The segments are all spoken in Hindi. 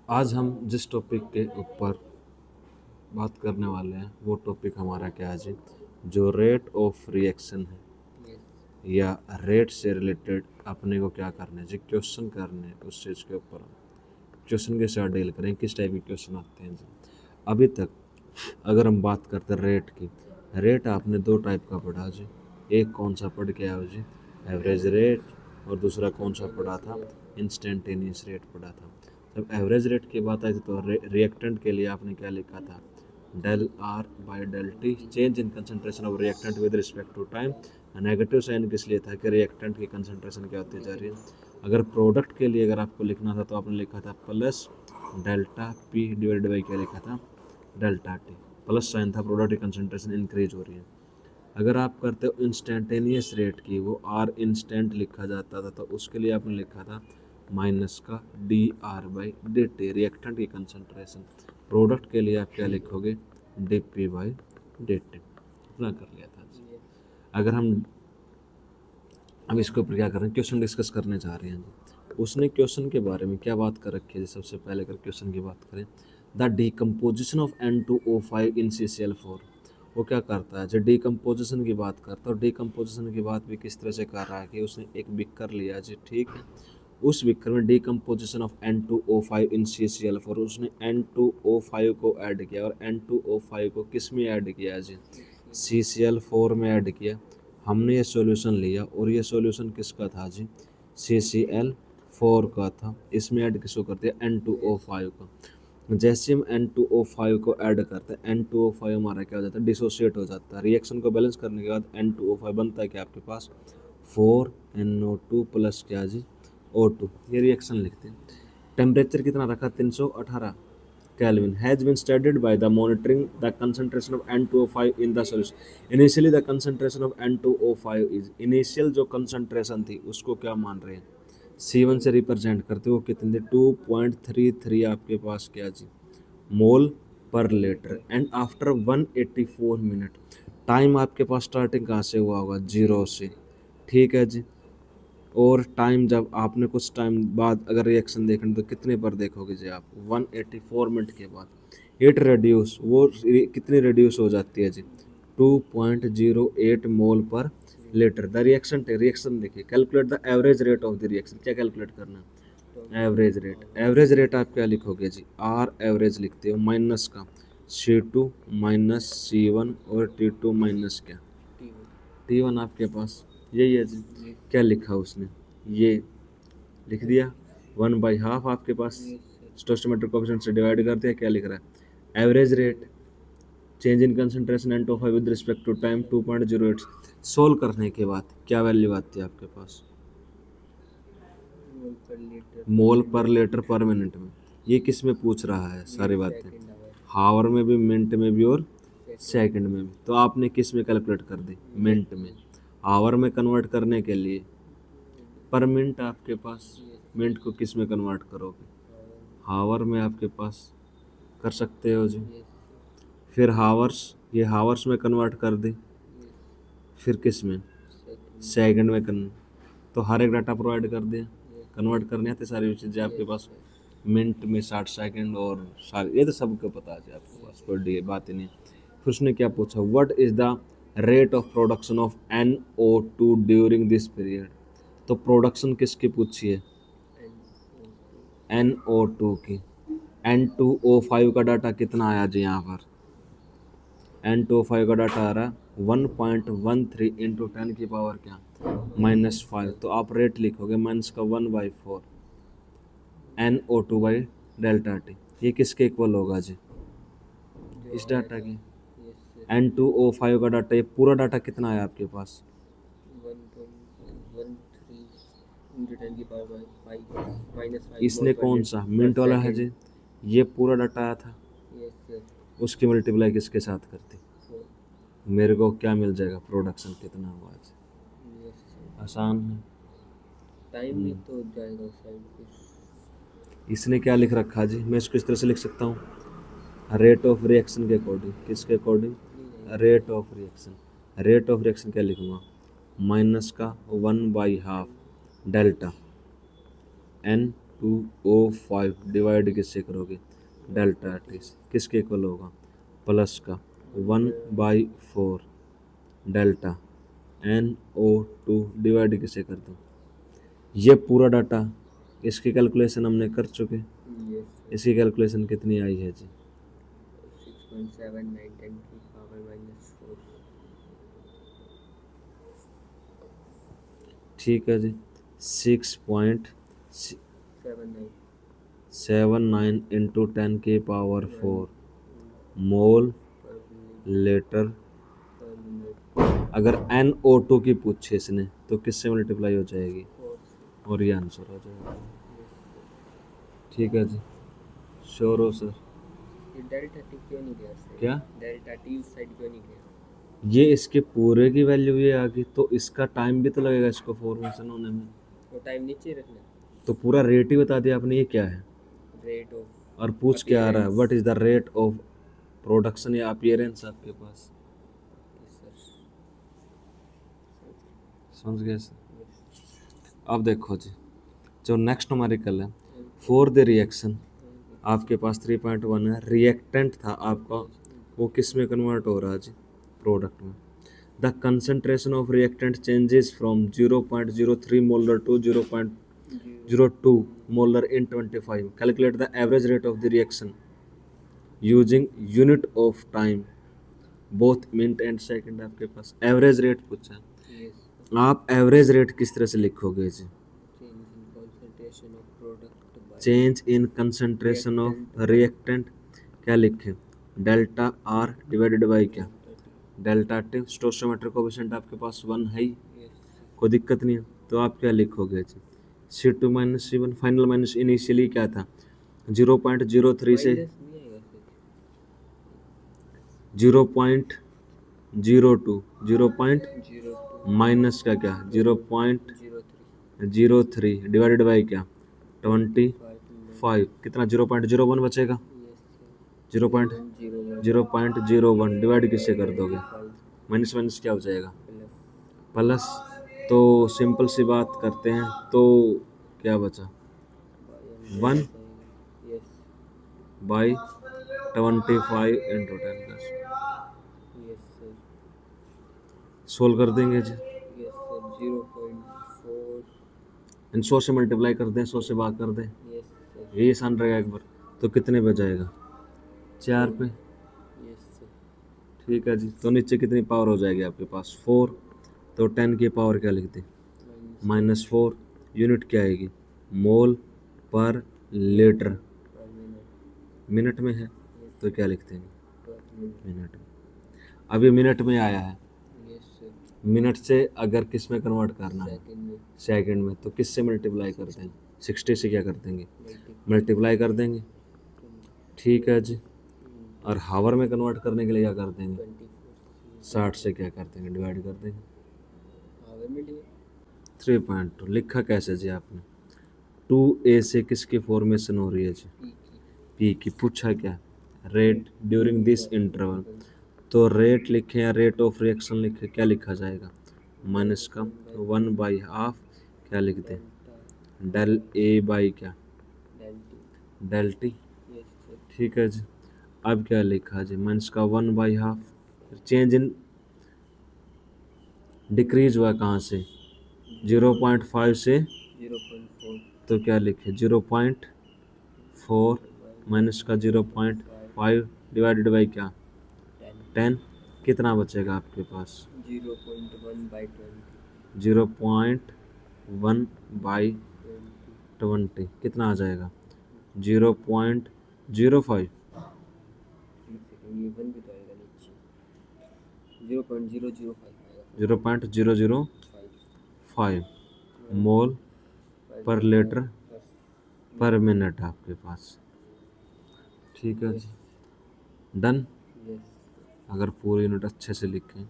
आज हम जिस टॉपिक के ऊपर बात करने वाले हैं वो टॉपिक हमारा क्या है जी, जो रेट ऑफ रिएक्शन है या रेट से रिलेटेड अपने को क्या करना है जी, क्वेश्चन करने हैं उस चीज़ के ऊपर। क्वेश्चन के साथ डील करें, किस टाइप के क्वेश्चन आते हैं जी। अभी तक अगर हम बात करते हैं रेट की, रेट आपने दो टाइप का पढ़ा जी। एक कौन सा पढ़ के आए हो जी, एवरेज रेट, और दूसरा कौन सा पढ़ा था, इंस्टेंटेनियस रेट पढ़ा था। जब एवरेज रेट की बात आई थी तो रिएक्टेंट के लिए आपने क्या लिखा था, del R by del T, change in concentration of reactant with respect to time. Negative sign किस लिए था कि रिएक्टेंट की कंसंट्रेशन क्या होती जा रही है। अगर प्रोडक्ट के लिए अगर आपको लिखना था तो आपने लिखा था plus delta P divided by क्या लिखा था, डेल्टा टी। प्लस साइन था, प्रोडक्ट की कंसंट्रेशन इंक्रीज हो रही है। अगर आप करते हो इंस्टेंटेनियस रेट की, वो आर इंस्टेंट लिखा जाता था, तो उसके लिए आपने लिखा था माइनस का D r by D T, reactant की कंसंट्रेशन। प्रोडक्ट के लिए आप क्या लिखोगे, D P by D T. इतना कर लिया था। अगर हम अब इसके ऊपर क्या कर रहे हैं, क्वेश्चन डिस्कस करने जा रहे हैं। उसने क्वेश्चन के बारे में क्या बात कर रखी है, सबसे पहले अगर क्वेश्चन की बात करें, the decomposition of N2O5 in CCl4। वो क्या करता है, जब डिकम्पोजिशन की बात करता है, और डिकम्पोजिशन की बात भी किस तरह से कर रहा है कि उसने एक बिकर लिया जी, ठीक है। उस बिकर में decomposition of N2O5 in CCl4, उसने N2O5 को ऐड किया, और N2O5 को किस में ऐड किया जी, CCl4 में ऐड किया। हमने ये सॉल्यूशन लिया और ये सॉल्यूशन किसका था जी, CCl4 का था। इसमें ऐड किसको करते हैं, N2O5 का। जैसे हम N2O5 को ऐड करते हैं, N2O5 हमारा क्या हो जाता है, डिसोसिएट हो जाता है। रिएक्शन को बैलेंस करने के बाद N2O5 बनता है क्या आपके पास, 4NO2 प्लस क्या जी, O2। ये रिएक्शन लिखते हैं। टेम्परेचर कितना रखा, 318 Kelvin, has been studied by the monitoring the concentration of N2O5 in the solution. Initially the concentration of N2O5 is, initial जो concentration थी उसको क्या मान रहे हैं, C1 से रिप्रेजेंट करते हो, कितने थे, 2.33 आपके पास क्या जी, मोल पर litre. And after 184 minute, time आपके पास स्टार्टिंग कहाँ से हुआ होगा, जीरो से, ठीक है जी। और टाइम जब आपने कुछ टाइम बाद अगर रिएक्शन देखना तो कितने पर देखोगे जी आप, 184 मिनट के बाद इट रिड्यूस, वो कितनी रिड्यूस हो जाती है जी, 2.08 मोल पर लीटर। द रिएक्शन रिएक्शन देखिए, calculate the average rate of the reaction. क्या कैलकुलेट करना है, एवरेज रेट। एवरेज रेट आप क्या लिखोगे जी, आर एवरेज लिखते हो, माइनस का C2 माइनस C1 और T2 माइनस क्या, T1 आपके पास यही है जी। क्या लिखा उसने, ये लिख दिया, 1/2 आपके पास स्टोस्टोमेट्रिक कोएफिशिएंट से डिवाइड कर दिया। क्या लिख रहा है, average rate, change in concentration N2O5 with respect to time 2.08। Solve करने के बाद क्या वैल्यू आती है आपके पास, मोल पर लीटर पर मिनट में। ये किस में पूछ रहा है सारी बातें, हावर में भी, मिनट में भी, और सेकंड में भी। तो आपने किस में कैलकुलेट कर दी, मिनट में। आवर में कन्वर्ट करने के लिए पर मिनट आपके पास, मिनट को किस में कन्वर्ट करोगे, हावर में आपके पास कर सकते हो जी। फिर हावर्स, ये हावर्स में कन्वर्ट कर दी, फिर किस में, सेकंड में तो हर एक डाटा प्रोवाइड कर दिया, कन्वर्ट करने आते सारी चीज़ें आपके पास। मिनट में 60 सेकंड, और सारे ये तो सबको पता है आपके पास, कोई बात ही नहीं। फिर उसने क्या पूछा, what is the rate of production of NO2 during this period. तो प्रोडक्शन किसकी पूछी है, NO2 की। N2O5 का डाटा कितना आया जी यहाँ पर, N2O5 का डाटा आ रहा है 1.13 इंटू 10 की पावर क्या, -5। तो आप रेट लिखोगे माइनस का 1/4 NO2 बाई डेल्टा टी। ये किसके इक्वल होगा जी, इस डाटा की। N2O5 का डाटा, ये पूरा डाटा कितना आया आपके पास, 1.13 इसने कौन सा मिनट वाला है जी, ये पूरा डाटा आया था, उसकी मल्टीप्लाई किसके साथ करती, मेरे को क्या मिल जाएगा, प्रोडक्शन कितना हुआ आज। आसान है, टाइम भी तो जाएगा साइड। इसने क्या लिख रखा जी, मैं इसको इस तरह से लिख सकता हूँ, रेट ऑफ रिएक्शन के अकॉर्डिंग, किसके according, rate of reaction. Rate of reaction क्या लिखूंगा, माइनस का 1/2 डेल्टा N H2O5 डिवाइड किससे करोगे, डेल्टा टी से, किसके इक्वल होगा, प्लस का 1/4 डेल्टा NO2 डिवाइड किससे कर दो। ये पूरा डाटा, इसकी कैलकुलेशन हमने कर चुके। इसकी कैलकुलेशन कितनी आई है जी, 6.79 10 की पावर -4। ठीक है जी, 6.79 इंटू 10⁴ मोल लीटर। अगर NO2 की पूछे इसने तो किससे मल्टीप्लाई हो जाएगी, और ये आंसर हो जाएगा। ठीक है जी, श्योर हो सर। डेल्टा टी क्यों नहीं गया सर? क्या डेल्टा टी उस साइड क्यों नहीं गया? ये इसके पूरे की वैल्यू ये आ गई, तो इसका टाइम भी तो लगेगा इसको फॉर्मेशन होने में। वो टाइम नीचे रखना, तो पूरा रेट ही बता दिया आपने, ये क्या है, रेट ऑफ, और पूछ क्या आ रहा है, what is the rate of production या अपीयरेंस आपके पास। समझ गए सर। अब देखो जी, जो नेक्स्ट न्यूमेरिकल है, फॉर द रिएक्शन, आपके पास 3.1 है, रिएक्टेंट था आपका, वो किस में कन्वर्ट हो रहा है जी, प्रोडक्ट में। The concentration of reactant changes from 0.03 molar to 0.02 molar in 25। Calculate the average rate of the reaction using unit of time both minute and second. आपके पास एवरेज रेट पूछा है, आप एवरेज रेट किस तरह से लिखोगे जी, change in concentration of reactant, क्या लिखें, डेल्टा R डिवाइडेड बाई क्या, डेल्टा टी। स्टोइकोमेट्रिक कोएफिशिएंट आपके पास 1 है ही, कोई दिक्कत नहीं है। तो आप क्या लिखोगे जी, C2 - C1, final minus initially क्या था 0.03 से 0.02, 0. माइनस का क्या 0.03 डिवाइडेड बाई क्या 25, कितना 0.01 बचेगा, 0.01 डिवाइड किससे कर दोगे, माइनस माइनस क्या हो जाएगा, प्लस। तो सिंपल सी बात करते हैं, तो क्या बचा 1/25 इंटू 10। सोल्व कर देंगे जी, 100 से मल्टीप्लाई कर दें, 100 से भाग कर दें, यही आसान रहेगा एक बार। तो कितने पे जाएगा, 4 पे। ठीक है जी, तो नीचे कितनी पावर हो जाएगी आपके पास 4, तो 10 की पावर क्या लिख दें, -4। यूनिट क्या आएगी, मोल पर लीटर, मिनट में है तो क्या लिखते हैं, मिनट में। अब ये मिनट में आया है, मिनट से अगर किस में कन्वर्ट करना है, सेकंड में, तो किस से मल्टीप्लाई कर देंगे, 60 से क्या कर देंगे, मल्टीप्लाई कर देंगे। ठीक है जी, और हावर में कन्वर्ट करने के लिए क्या कर देंगे, 60 से क्या कर देंगे, डिवाइड कर देंगे। 3.2 लिखा कैसे जी आपने, 2A से किसकी फॉर्मेशन हो रही है जी, पी की। पूछा क्या, रेट ड्यूरिंग दिस इंटरवल, तो रेट लिखे या रेट ऑफ रिएक्शन लिखे, क्या लिखा जाएगा, माइनस का 1/2, क्या लिख दें, डेल A बाई क्या, डेल टी। ठीक है जी, अब क्या लिखा जी, माइनस का 1/2, चेंज इन डिक्रीज हुआ कहाँ से, 0.5 से 0.4, तो क्या लिखे 0.4 माइनस का 0.5 डिवाइडेड बाई क्या 10, कितना बचेगा आपके पास 0.1/20, कितना आ जाएगा 0.05, 0.005 मोल पर लीटर पर मिनट आपके पास। ठीक है जी, डन। अगर पूरी यूनिट अच्छे से लिखें,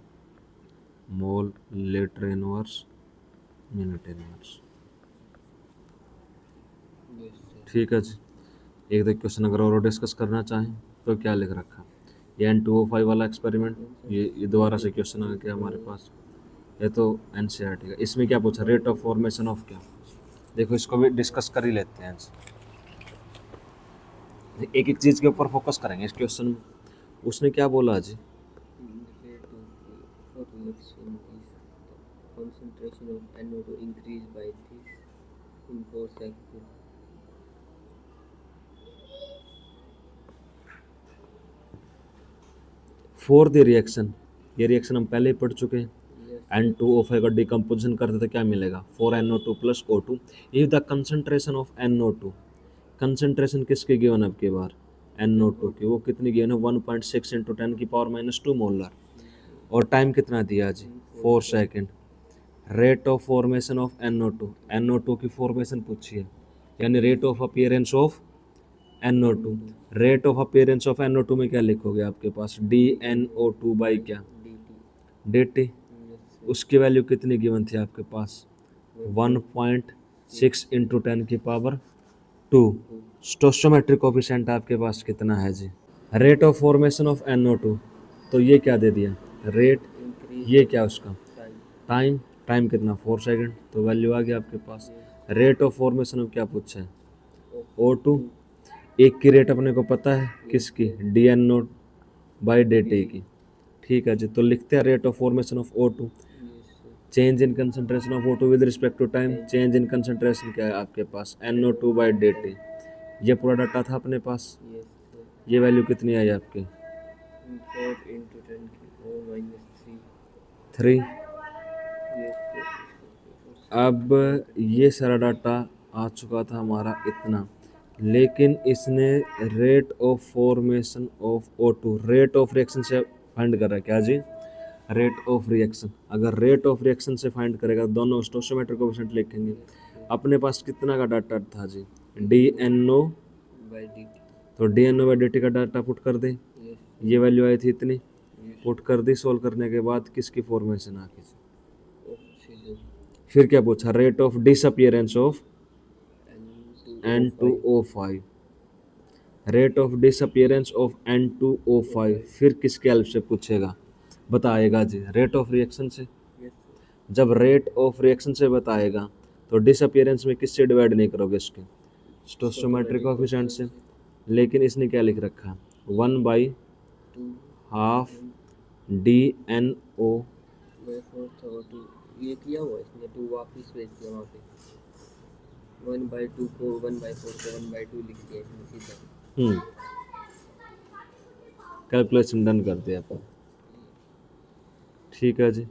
मोल लीटर इनवर्स मिनट इनवर्स। ठीक है जी, एक दो क्वेश्चन अगर और डिस्कस करना चाहें तो क्या लिख रखा, ये N2O5 वाला एक्सपेरिमेंट, ये दोबारा से क्वेश्चन आ गया हमारे पास, ये तो NCERT का। इसमें क्या पूछा, रेट ऑफ फॉर्मेशन ऑफ क्या, देखो इसको भी डिस्कस कर ही लेते हैं आज। एक एक चीज़ के ऊपर फोकस करेंगे इस क्वेश्चन में। उसने क्या बोला जी? The rate of for reaction is the concentration of NO2 increased by this in 4 seconds. For the reaction, ये रिएक्शन हम पहले ही पढ़ चुके हैं। Yes. N2O5 का डिकम्पोजिशन करते तो क्या मिलेगा? 4NO2 plus O2। If the concentration of NO2, concentration किसकी गिवन है आपके बार? NO2 की। वो कितनी गिवन है? 1.6 इंटू 10⁻² मोलर। और टाइम कितना दिया जी? 4 second. Rate of formation of NO2, NO2 की फॉर्मेशन पूछी है, यानी rate of appearance of NO2। Rate of appearance of NO2 में क्या लिखोगे आपके पास? DNO2 बाई क्या? DT. DT। उसकी वैल्यू कितनी गिवन थी आपके पास? 1.6 इंटू 10⁻²। स्टोस्टोमेट्रिक कोफिशिएंट आपके पास कितना है जी? Rate of formation of NO2, तो ये क्या दे दिया? रेट। Increase ये क्या उसका? time. टाइम। टाइम कितना? 4 सेकेंड। तो वैल्यू आ गया आपके पास। रेट ऑफ फॉर्मेशन ऑफ क्या पूछा है? O2। एक की रेट अपने को पता है, किसकी? DNO बाई DT की। ठीक है जी, तो लिखते हैं rate of formation of O2, Yes, sir. Change in concentration of O2 with respect to time. Change in concentration क्या है आपके पास? NO2 by DT। ये पूरा डाटा था अपने पास। Yes, sir. ये वैल्यू कितनी आई आपके? 4 into 10 की 4 minus 3. 3। Yes, sir. अब ये सारा डाटा आ चुका था हमारा इतना, लेकिन इसने rate of formation of O2 rate of reaction से फाइंड कर रहा है। क्या जी? Rate of reaction. अगर रेट ऑफ रिएक्शन से फाइंड करेगा, दोनों स्टोइकोमेट्रिक कोएफिशिएंट लिखेंगे। अपने पास कितना का डाटा था जी? DNO By DT. तो DNO बाई DT का डाटा पुट कर दे। Yes. ये वैल्यू आई थी इतनी, Yes. पुट कर दी। सोल्व करने के बाद किसकी फॉर्मेशन आ गई? Oxygen. फिर क्या पूछा? Rate of disappearance of N2O5. N2O5। Rate of disappearance of N2O5 फिर किसके हेल्प से पूछेगा? बताएगा जी रेट ऑफ रिएक्शन से। Yes, sir. जब रेट ऑफ रिएक्शन से बताएगा तो डिसअपियरेंस में किससे डिवाइड नहीं करोगे? इसके स्टोइकोमेट्रिक कोएफिशिएंट से। लेकिन इसने क्या लिख रखा है? 1/2 DNO। by 4 था 2. ये किया हुआ है इसने 2 वापस भेज दिया वहाँ पे. 1/2 को 1/4 को 1/2 लिख दिया इसने सीधा. कैलकुलेशन डन कर दिया अपन। ठीक है जी।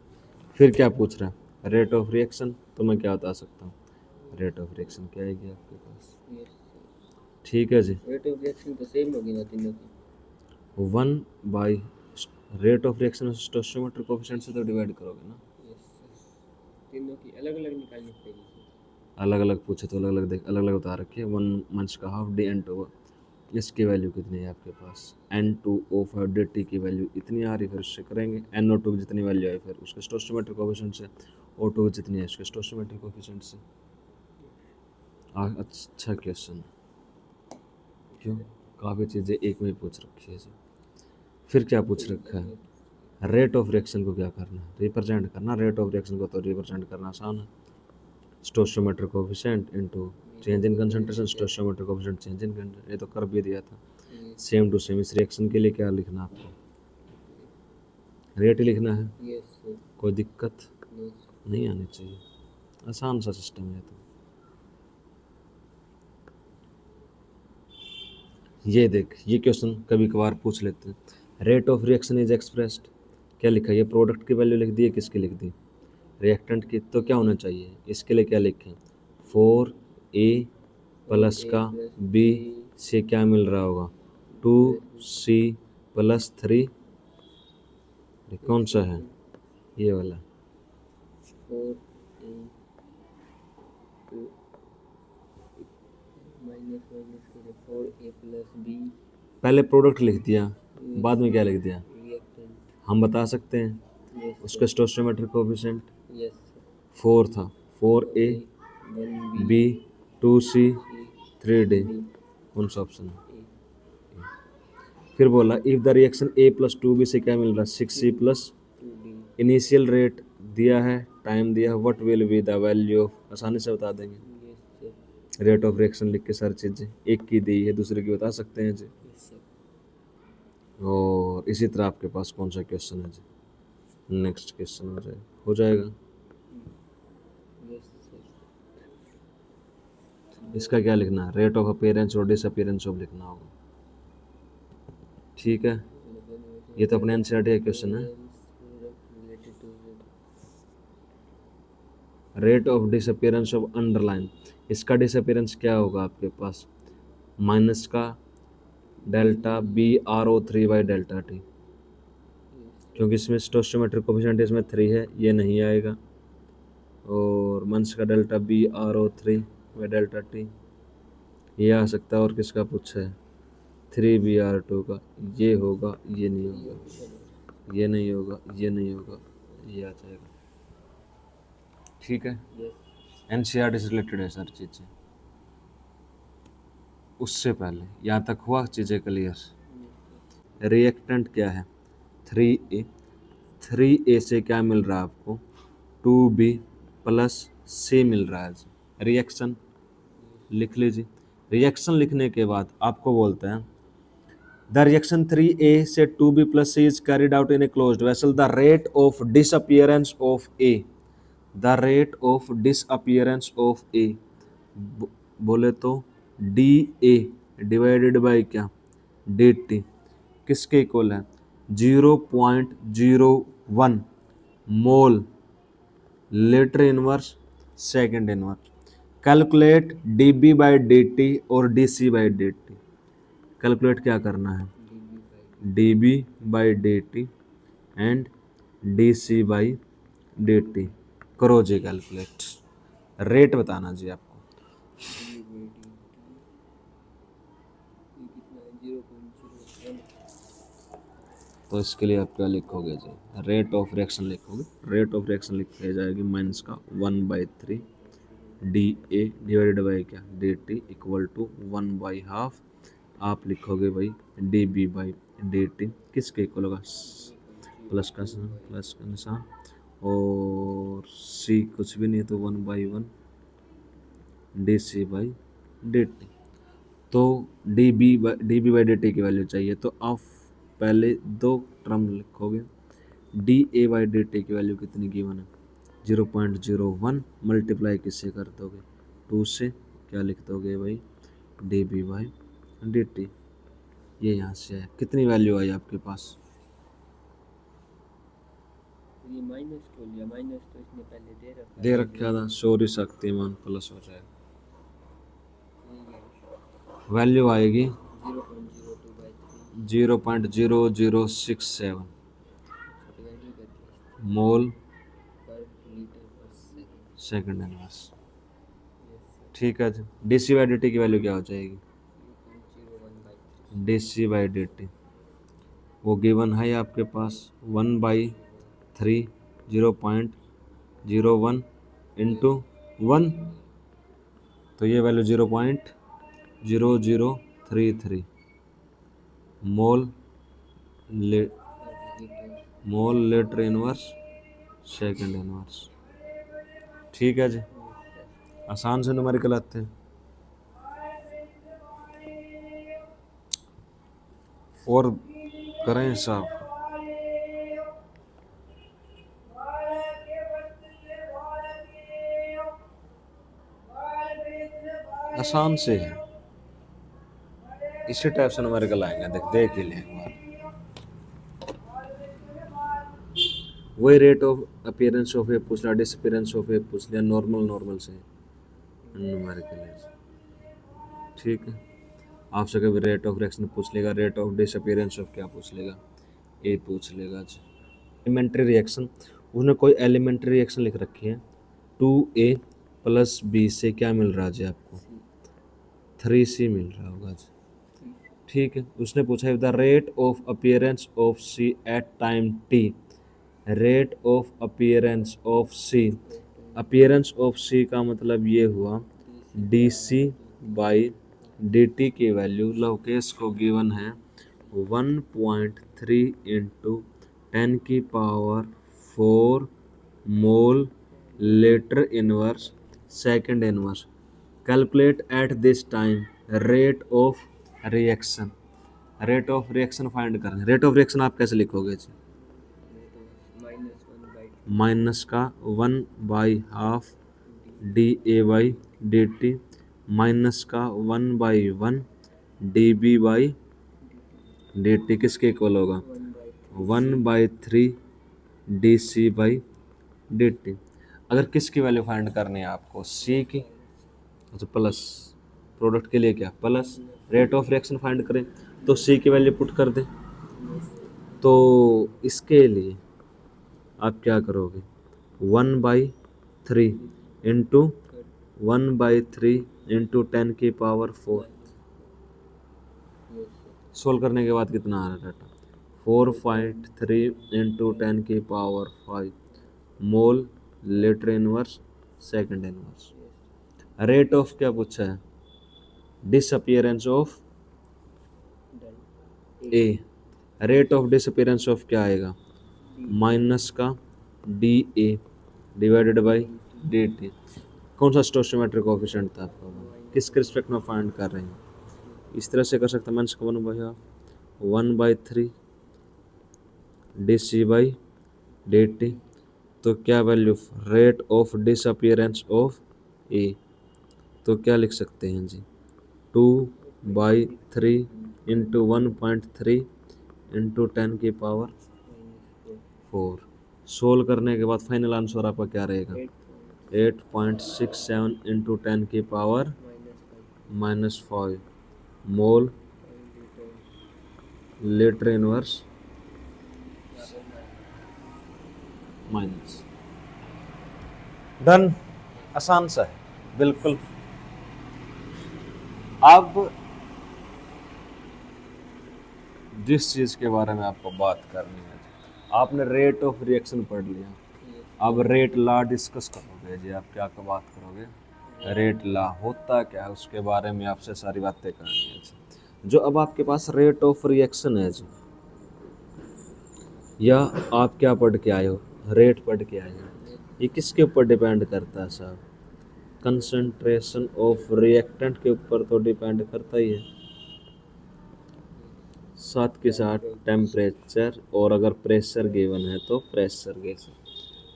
फिर क्या पूछ रहा है? Rate of reaction. तो मैं क्या बता सकता हूँ? रेट ऑफ रिएक्शन क्या आएगी आपके पास? Yes, sir. ठीक है जी। रेट ऑफ रिएक्शन तो सेम होगी ना तीनों की. 1 by rate of reaction stoichiometric coefficient से तो डिवाइड करोगे ना। Yes, sir. तीनों की अलग अलग निकालनी पड़ेगी. अलग अलग पूछे तो अलग अलग देख, अलग अलग बता रखे। 1 मंच का हाफ DN2, इसकी वैल्यू कितनी है आपके पास? N2O5 DT की वैल्यू इतनी आ रही, फिर उससे करेंगे। NO2 की जितनी वैल्यू आई फिर उसके स्टोइकोमेट्रिक कोएफिशिएंट से, O2 की जितनी है उसके स्टोइकोमेट्रिक कोएफिशिएंट से। अच्छा क्वेश्चन। क्यों? काफ़ी चीज़ें एक में ही पूछ रखी है जी। फिर क्या पूछ रखा है? रेट ऑफ रिएक्शन को क्या करना है? रिप्रेजेंट करना। रेट ऑफ रिएक्शन को तो रिप्रेजेंट करना आसान है। Stoichiometric coefficient into change in concentration, stoichiometric coefficient change in concentration, ये तो कर भी दिया था। Same to same. इस रिएक्शन के लिए क्या लिखना आपको? रेट ही लिखना है। Yes, sir. कोई दिक्कत No, नहीं आनी चाहिए, आसान सा सिस्टम है तो। ये देख, ये क्वेश्चन कभी कभार पूछ लेते हैं। Rate of reaction is expressed, क्या लिखा है? ये प्रोडक्ट की वैल्यू लिख दी है, किसकी लिख दी? रिएक्टेंट की। तो क्या होना चाहिए इसके लिए? क्या लिखें? 4A प्लस का B से क्या मिल रहा होगा? 2C plus 3। कौन सा है? ये वाला। 4A to minus के लिए 4A plus B पहले प्रोडक्ट लिख दिया, बाद में क्या लिख दिया? reactant. हम बता सकते हैं। Yes, उसका स्टोइकोमेट्रिक कोएफिशिएंट yes, sir. 4 था। 4A 1B B 2C C 3D। D कौन सा ऑप्शन है? A फिर बोला if the reaction A plus 2B से क्या मिल रहा है? 6C plus 2D. Initial rate दिया है, टाइम दिया है, what will be the value of, आसानी से बता देंगे। Yes, रेट ऑफ रिएक्शन लिख के सारी चीजें, एक की दी है दूसरे की बता सकते हैं जी। Yes, sir. और इसी तरह आपके पास कौन सा क्वेश्चन है जी? नेक्स्ट क्वेश्चन हो जाएगा। Yes, sir. इसका क्या लिखना है? रेट ऑफ अपीयरेंस और डिसअपीयरेंस ऑफ लिखना होगा। ठीक है, ये तो अपने एनसीईआरटी का क्वेश्चन है। Related to rate of disappearance of underline, इसका डिसअपीयरेंस क्या होगा आपके पास? माइनस का delta BrO3 by delta T, क्योंकि इसमें स्टोस्टोमेट्रिक कोफिशिएंट इसमें 3 है, ये नहीं आएगा। और माइनस का delta BrO3 by delta T ये आ सकता है। और किसका पूछा है? 3Br2 का, ये होगा, ये नहीं होगा, ये नहीं होगा, ये नहीं होगा, ये आ जाएगा। ठीक है, yes. एनसीईआरटी से रिलेटेड है सारी चीज़ें। उससे पहले यहाँ तक हुआ चीज़ें क्लियर? रिएक्टेंट क्या है? 3A, 3A से क्या मिल रहा है आपको? 2B प्लस C मिल रहा है। रिएक्शन लिख लीजिए। रिएक्शन लिखने के बाद आपको बोलते हैं द रिएक्शन 3A से 2B plus C is carried out in a closed vessel. The rate of disappearance of A, the rate of disappearance of A बोले तो DA डिवाइडेड बाई क्या? DT किसके इक्वल है? 0.01 मोल litre inverse second inverse. Calculate DB by DT और DC बाई DT। कैलकुलेट क्या करना है? DB by DT and DC by DT करो जी कैलकुलेट। रेट बताना जी आपको। तो इसके लिए आप क्या लिखोगे जी? रेट ऑफ रिएक्शन लिखोगे। रेट ऑफ रिएक्शन लिखी जाएगी माइनस का 1/3 DA डिवाइडेड बाई क्या? DT इक्वल टू 1/2 आप लिखोगे भाई DB बाई DT किसके इक्वल होगा? प्लस का निशान और C कुछ भी नहीं तो 1/1 DC बाई DT। तो DB बाई DT की वैल्यू चाहिए, तो आप पहले दो टर्म लिखोगे। DA बाई DT की वैल्यू कितनी गिवन है? 0.01 मल्टीप्लाई किससे कर दोगे? 2 से। क्या लिख दोगे भाई? DB by DT। ये यहाँ से है। कितनी वैल्यू आई आपके पास? ये माइनस को लिया, माइनस तो इसने पहले दे रखा था। सॉरी शक्तिमान प्लस हो जाएगा। वैल्यू आएगी 0.0067 मोल सेकंड इनवर्स। ठीक है जी। DC बाई DT की वैल्यू क्या हो जाएगी? DC बाई DT वो गिवन है आपके पास 1/3 0.01 इंटू 1, तो ये वैल्यू 0.0033 मोल लीटर इनवर्स सेकंड इनवर्स। ठीक है जी, आसान से न्यूमेरिकल आते हैं। और करें साहब, आसान से है, इसी टाइप से न्यूमेरिकल आएंगे। देख ही लें एक बार। वही रेट ऑफ अपीयरेंस ऑफ ए पूछ लिया, डिसअपीयरेंस ऑफ ए पूछ लिया, नॉर्मल से न्यूमेरिकल है। ठीक है, आपसे कभी रेट ऑफ रिएक्शन पूछ लेगा, रेट ऑफ डिसअपीयरेंस ऑफ क्या पूछ लेगा? ए पूछ लेगा जी। एलिमेंट्री रिएक्शन, उसने कोई एलिमेंट्री रिएक्शन लिख रखी है 2A प्लस B से क्या मिल रहा है जी आपको? 3C मिल रहा होगा जी। ठीक है, उसने पूछा है the rate of appearance of C at time T। Rate of appearance of C, appearance of C का मतलब ये हुआ DC बाई DT की वैल्यू लवकेश को गिवन है 1.3 into 10⁴ mole litre inverse second inverse. Calculate at this time rate of reaction. Rate of reaction find करना है। रेट ऑफ रिएक्शन आप कैसे लिखोगे जी? माइनस का 1/2 dA/dt माइनस का 1/1 dB/dt किसके इक्वल होगा? 1/3 dC/dt। अगर किसकी वैल्यू फाइंड करनी है आपको? सी की। अच्छा प्लस, प्रोडक्ट के लिए क्या plus, rate of reaction find करें तो सी की वैल्यू पुट कर दें। तो इसके लिए आप क्या करोगे? 1/3 इंटू 1/3 इंटू 10⁴ सोल्व करने के बाद कितना आ रहा है data? 4.3 into 10⁵ mole litre inverse second inverse. Rate of क्या पूछा है? Disappearance of A. Rate of disappearance of क्या आएगा? माइनस का D A divided by D T. कौन सा स्टोइकोमेट्रिक कोएफिशिएंट था आपका? किसके रिस्पेक्ट में फाइंड कर रहे हैं? इस तरह से कर सकते हैं, माइनस का 1/3 dC/dt। तो क्या value? Rate of disappearance of A. तो क्या लिख सकते हैं जी? 2/3 इंटू 1.3 इंटू 10⁴ सोल्व करने के बाद फाइनल आंसर आपका क्या रहेगा? 8.67 इंटू 10⁻⁻5 मोल लेटर इनवर्स माइनस। डन। आसान सा है बिल्कुल। अब जिस चीज के बारे में आपको बात करनी है, आपने रेट ऑफ रिएक्शन पढ़ लिया, अब रेट ला डिस्कस करोगे जी। आप क्या बात करोगे? रेट ला होता क्या है उसके बारे में आपसे सारी बातें करनी है जी। जो अब आपके पास रेट ऑफ रिएक्शन है जी, या आप क्या पढ़ के आए हो? रेट पढ़ के आए हो। ये किसके ऊपर डिपेंड करता है साहब? कंसंट्रेशन ऑफ रिएक्टेंट के ऊपर तो डिपेंड करता ही है, साथ के साथ टेम्परेचर, और अगर प्रेशर गिवन है तो प्रेशर के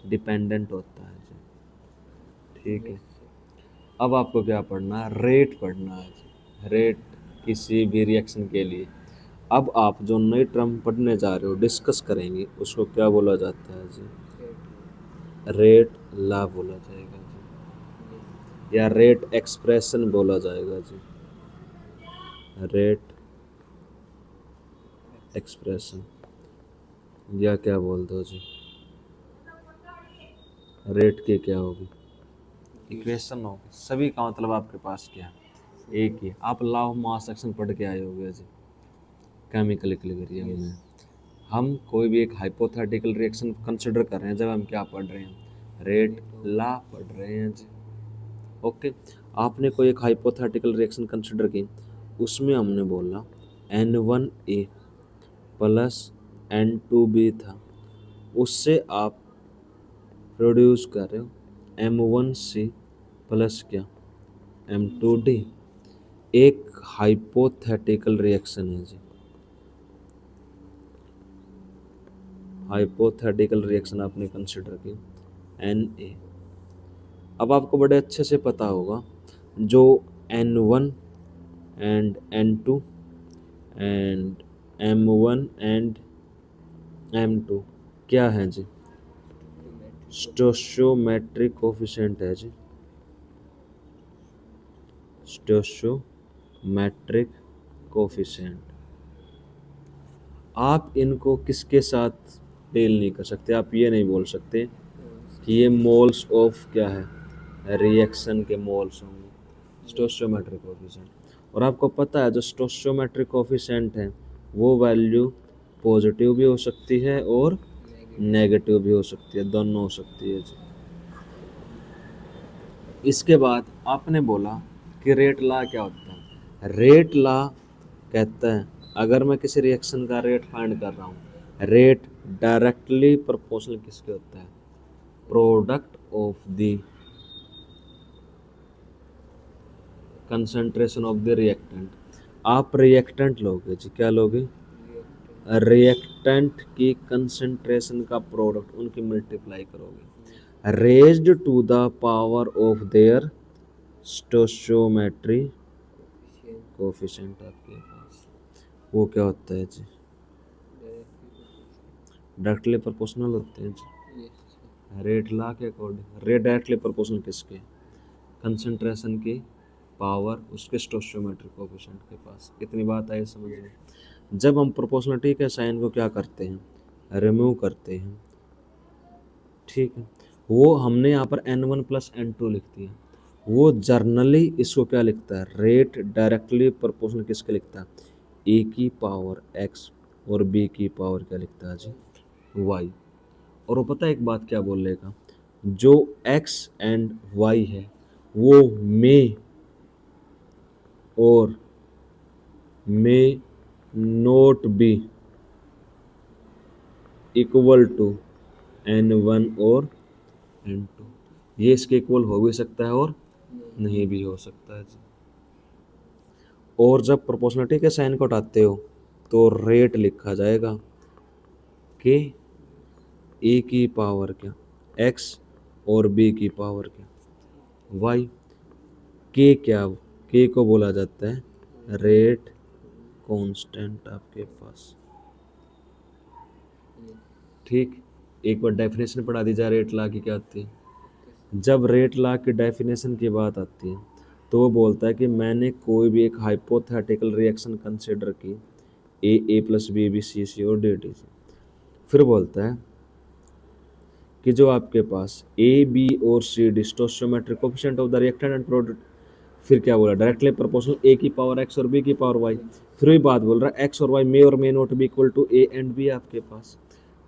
डिपेंडेंट होता है जी। ठीक है, अब आपको क्या पढ़ना है? रेट पढ़ना है जी। रेट किसी भी रिएक्शन के लिए। अब आप जो नई टर्म पढ़ने जा रहे हो, डिस्कस करेंगे, उसको क्या बोला जाता है जी? रेट ला बोला जाएगा जी, या रेट एक्सप्रेशन बोला जाएगा जी। रेट एक्सप्रेशन या क्या बोल दो जी, रेट की क्या होगी? इक्वेशन होगी। सभी का मतलब आपके पास क्या है? एक ही। आप लॉ ऑफ मास एक्शन पढ़ के आए होगे जी केमिकल इक्विलिब्रियम में। हम कोई भी एक हाइपोथेटिकल रिएक्शन कंसिडर कर रहे हैं जब हम क्या पढ़ रहे हैं? रेट ला पढ़ रहे हैं जी। ओके, आपने कोई एक हाइपोथेटिकल रिएक्शन कंसिडर की, उसमें हमने बोला N1A प्लस N2B था, उससे आप प्रोड्यूस कर रहे हो M1C प्लस क्या M2D। एक हाइपोथेटिकल रिएक्शन है जी, हाइपोथेटिकल रिएक्शन आपने कंसिडर की Na। अब आपको बड़े अच्छे से पता होगा जो N1 and N2 and M1 and M2 क्या है जी? स्टोइकोमेट्रिक कोएफिशिएंट है जी, स्टोइकोमेट्रिक कोएफिशिएंट। आप इनको किसके साथ डील नहीं कर सकते? आप ये नहीं बोल सकते कि ये मोल्स ऑफ क्या है, रिएक्शन के मोल्स होंगे, स्टोइकोमेट्रिक कोएफिशिएंट। और आपको पता है जो स्टोइकोमेट्रिक कोएफिशिएंट है वो वैल्यू पॉजिटिव भी हो सकती है और नेगेटिव भी हो सकती है, दोनों हो सकती है जी। इसके बाद आपने बोला कि रेट ला क्या होता है? रेट ला कहता है अगर मैं किसी रिएक्शन का रेट फाइंड कर रहा हूँ, रेट डायरेक्टली प्रोपोर्शनल किसके होता है? Product of the concentration of the reactant. आप रिएक्टेंट लोगे जी, क्या लोगे? रिएक्टेंट। रिएक्टेंट की कंसंट्रेशन का प्रोडक्ट उनकी मल्टीप्लाई करोगे raised to the power of their stoichiometry coefficient आपके पास। वो क्या होता है जी? डायरेक्टली प्रोपोर्शनल होते हैं जी। रेट लॉ के अकॉर्डिंग। रेट डायरेक्टली प्रोपोर्शनल किसके? कंसंट्रेशन की पावर उसके स्टोशियोमेट्रिक कोफिशिएंट के पास। इतनी बात आई समझ में? जब हम प्रोपोर्शनलिटी के साइन को क्या करते हैं? रिमूव करते हैं, ठीक है। वो हमने यहाँ पर n1 प्लस n2 लिख दिया। वो जर्नली इसको क्या लिखता है? रेट डायरेक्टली प्रोपोर्शनल किसके लिखता है? ए की पावर x और b की पावर क्या लिखता है जी? y। और वो पता है एक बात क्या बोलेगा? जो x एंड y है वो मे और may not be equal to n1 और n2। ये इसके इक्वल हो भी सकता है और नहीं भी हो सकता है जी। और जब प्रोपोर्शनलिटी के साइन को हटाते हो तो रेट लिखा जाएगा कि ए की पावर क्या x और b की पावर क्या y। के क्या? के को बोला जाता है रेट कांस्टेंट आपके पास, ठीक। एक बार डेफिनेशन पढ़ा दी जाए रेट लॉ की, क्या आती है? जब रेट लॉ की डेफिनेशन की बात आती है तो वो बोलता है कि मैंने कोई भी एक हाइपोथेटिकल रिएक्शन कंसिडर की ए प्लस बी सी सी और डी टी सी। फिर बोलता है कि जो आपके पास ए बी और C D stoichiometric coefficient of the reactant and product. फिर क्या बोला? डायरेक्टली प्रोपोर्शनल ए की पावर एक्स और बी की पावर वाई। फिर भी बात बोल रहा है एक्स और वाई मे और may not be equal to A and B. आपके पास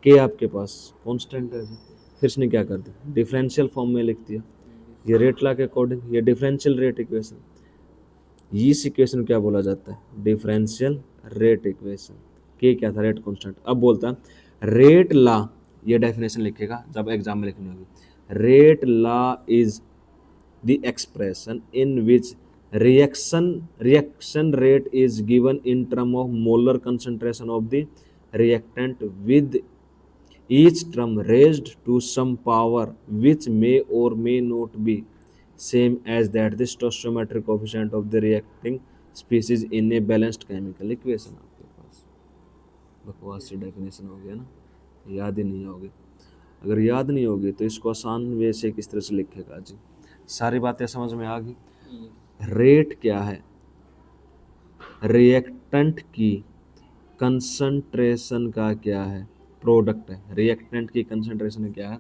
के आपके पास कांस्टेंट है। फिर इसने क्या कर दिया? डिफरेंशियल फॉर्म में लिख दिया। ये रेट लॉ के अकॉर्डिंग ये डिफरेंशियल रेट इक्वेशन, इस इक्वेशन क्या बोला जाता है? Differential rate equation. के क्या था? Rate constant. अब बोलता है रेट लॉ, ये डेफिनेशन लिखेगा जब एग्जाम में लिखनी होगी। Rate law is the expression in which reaction rate is given in term of molar concentration of the reactant with each term raised to some power which may or may not be same as that the stoichiometric coefficient of the reacting species in a balanced chemical equation। आपके पास बकवास सी डेफिनेशन हो गया ना, याद ही नहीं होगी। अगर याद नहीं होगी तो इसको आसान वे से किस तरह से लिखेगा जी? सारी बातें समझ में आ गई? रेट क्या है? रिएक्टेंट की कंसंट्रेशन का क्या है? प्रोडक्ट है। रिएक्टेंट की कंसंट्रेशन क्या है?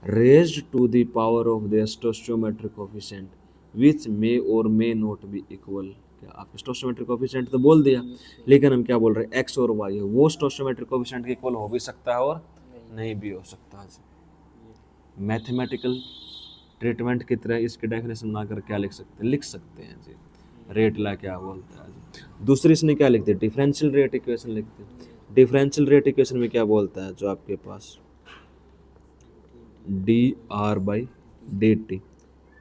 Raised to the power of the stoichiometric coefficient which may और मे नॉट बी इक्वल। क्या आप स्टोइचियोमेट्रिक कोफिशिएंट तो बोल दिया, लेकिन हम क्या बोल रहे हैं? एक्स और वाई है, वो स्टोइचियोमेट्रिक कोफिशिएंट के इक्वल हो भी सकता है और नहीं भी हो सकता है। मैथमेटिकल ट्रीटमेंट की तरह इसकी डेफिनेशन बनाकर क्या लिख सकते हैं? लिख सकते हैं जी। रेट लॉ क्या बोलता है जी? दूसरी इसने क्या लिख दी? डिफरेंशियल रेट इक्वेशन लिखते हैं। डिफरेंशियल रेट इक्वेशन में क्या बोलता है? जो आपके पास d r by D t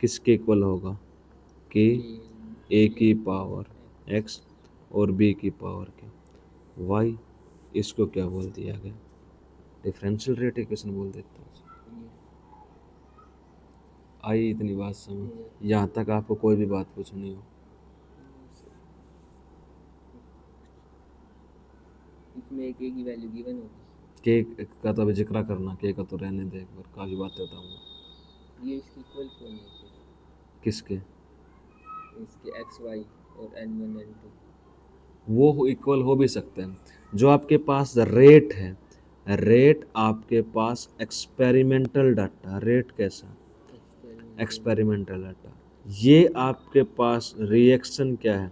किसके इक्वल होगा? के ए की पावर एक्स और बी की पावर क्या वाई। इसको क्या बोल दिया गया? डिफरेंशियल रेट इक्वेशन बोल देता है। आई इतनी बात समझ? यहाँ तक आपको कोई भी बात पूछनी हो? इसमें एक की वैल्यू गिवन होगी। के का तो अभी जिक्र करना, के का तो रहने दे, एक बार काफ़ी बातें बताऊंगा। ये इसकी इक्वल क्यों नहीं है? किसके? इसके एक्स वाई और n1 n2 वो इक्वल हो भी सकते हैं। जो आपके पास रेट है, रेट आपके पास एक्सपेरिमेंटल डाटा। रेट कैसा? Experimental data. ये आपके पास रिएक्शन क्या है?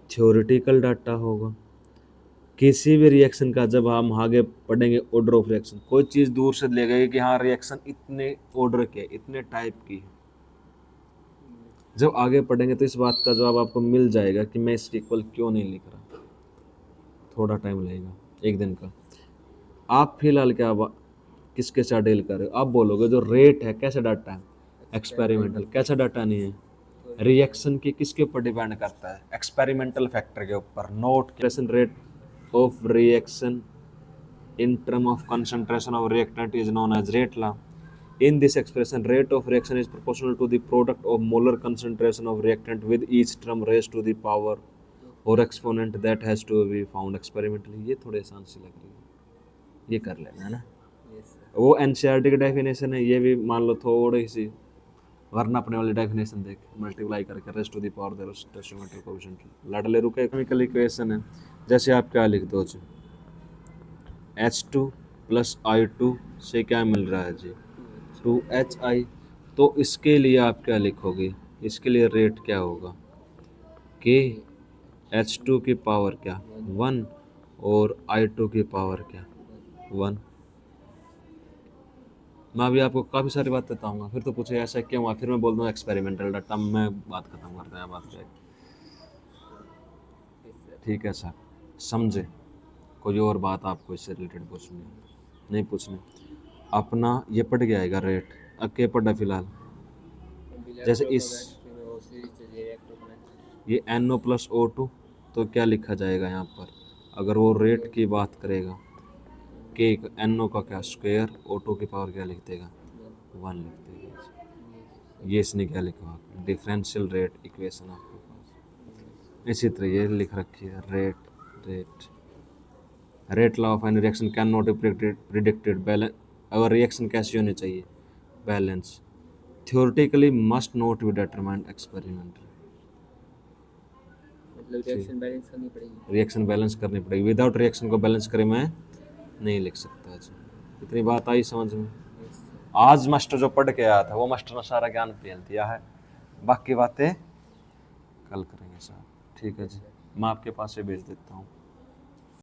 थ्योरेटिकल डाटा होगा। किसी भी रिएक्शन का जब हम आगे पढ़ेंगे ऑर्डर ऑफ रिएक्शन, कोई चीज़ दूर से लगेगी कि हाँ रिएक्शन इतने ऑर्डर के इतने टाइप की है। जब आगे पढ़ेंगे तो इस बात का जवाब आपको मिल जाएगा कि मैं इसके इक्वल क्यों नहीं लिख रहा। थोड़ा टाइम लगेगा, एक दिन का। आप फिलहाल क्या किसके साथ डील कर रहे हो? आप बोलोगे जो रेट है कैसा डाटा है? एक्सपेरिमेंटल। कैसा डाटा नहीं है? रिएक्शन की किसके ऊपर डिपेंड करता है? एक्सपेरिमेंटल फैक्टर के ऊपर। Note rate of reaction in term of concentration of reactant is known as rate law. In this expression, rate of reaction is proportional to the product of molar concentration of reactant with each term raised to the power or exponent that has to be found experimentally. ये थोड़े आसान सी लग रही है, ये कर लेना है ना। Yes sir. वो एनसीईआरटी की डेफिनेशन है, ये भी मान लो थोड़ी सी, वरना अपने वाली डेफिनेशन देख, मल्टीप्लाई करके raised to the power their stoichiometric coefficient लड़ले रुके। केमिकल इक्वेशन है, जैसे आप क्या लिख दो जी, H2 प्लस I2 से क्या मिल रहा है जी, 2HI। तो इसके लिए आप क्या लिखोगे, इसके लिए रेट क्या होगा, K H2 की पावर क्या 1 और I2 की पावर क्या 1। मैं अभी आपको काफ़ी सारी बात बताऊंगा, फिर तो पूछे ऐसा क्यों हुआ, फिर मैं बोल दूँगा एक्सपेरिमेंटल डाटा, मैं बात खत्म करता है बात पे। ठीक है सर, समझे? कोई और बात आपको इससे रिलेटेड पूछनी है? नहीं पूछनी? अपना ये पढ़ के आएगा रेट, अब क्या पढ़ा फिलहाल, जैसे इस ये NO प्लस O2, तो क्या लिखा जाएगा यहाँ पर, अगर वो रेट की बात करेगा, के NO का क्या स्क्वायर, O2 की पावर क्या लिख देगा 1 लिख देगा। ये इसने क्या लिखा, डिफरेंशियल रेट इक्वेशन आपके पास। इसी तरह ये लिख रखी है rate law of any reaction can not be predicted balance. अगर रिएक्शन कैसी होनी चाहिए, balance, theoretically must not be determined experimentally. मतलब रिएक्शन बैलेंस करनी पड़ेगी, रिएक्शन बैलेंस करनी पड़ेगी, विदाउट रिएक्शन को बैलेंस करे मैं नहीं लिख सकता जी। इतनी बात आई समझ में? आज मास्टर जो पढ़ के आया था वो मास्टर ने सारा ज्ञान फेल दिया है, बाकी बातें कल करेंगे साहब। ठीक है जी, मैं आपके पास से भेज देता हूँ।